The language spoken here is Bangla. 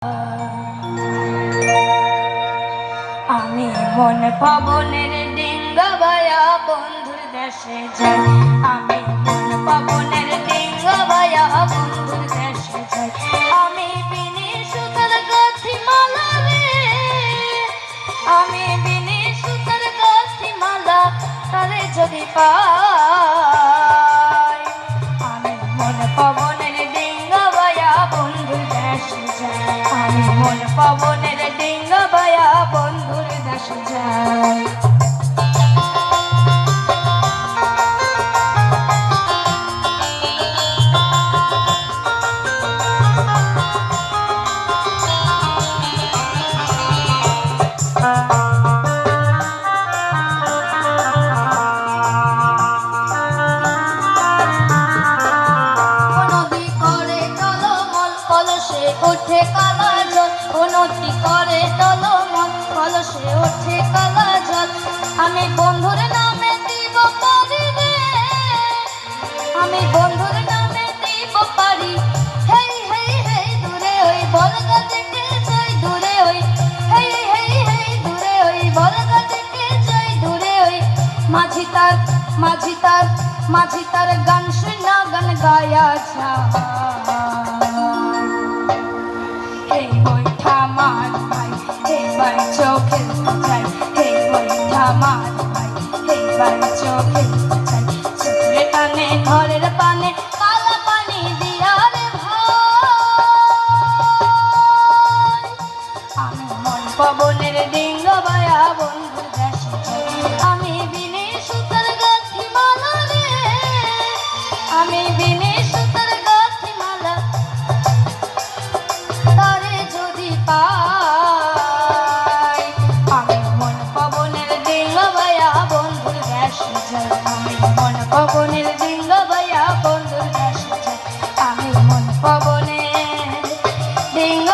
আমি মন পবনের ডিঙ্গা বায়া বন্ধুর দেশে যাই। আমি মন পবনের ডিঙ্গা বায়া বন্ধুর দেশে যাই। আমি বিনি সুতার গাছি মালা রে, আমি বিনি সুতার গাছি মালা তারে যদি পাই। আমি মন পবনের ডিঙ্গা বায়া বন্ধুর দেশে যাই। আমি মন পবনের ডিঙ্গা বায়া বন্ধুর দেশে যাই। ওঠে কালা জল, নদী করে টলমল, কলসে ওঠে কালা জল। আমি বন্ধুর নামে দিব পারি রে, আমি বন্ধুর নামে দিব পারি। হেই হেই হেই দূরে ওই বলগা থেকে যাই, দূরে ওই হেই হেই হেই দূরে ওই বলগা থেকে যাই, দূরে ওই মাঝি তার মাঝি তার মাঝি তার গান শুনা গান গায়া যা। Hey boy, come on, boy. Hey boy, choke যাই। Hey boy, come on, boy. Hey boy, choke যাই। সুরে টানে ঘরের পানে কালা পানি দিয়া রে ভাই। আমি মন পবনের ডিঙ্গা বায়া বন্ধুর দেশে যাই। আমি বিনি সুতার গাছি মালা রে, আমি বিনি সুতার গাছি মালা তারে যদি পাই। আমি মন পবনের ডিঙ্গা বায়া বন্ধুর দেশে যাই। আমি মন পবনের ডিঙ্গা বায়া বন্ধুর দেশে যাই। আমি মন পবনের ডিঙ্গা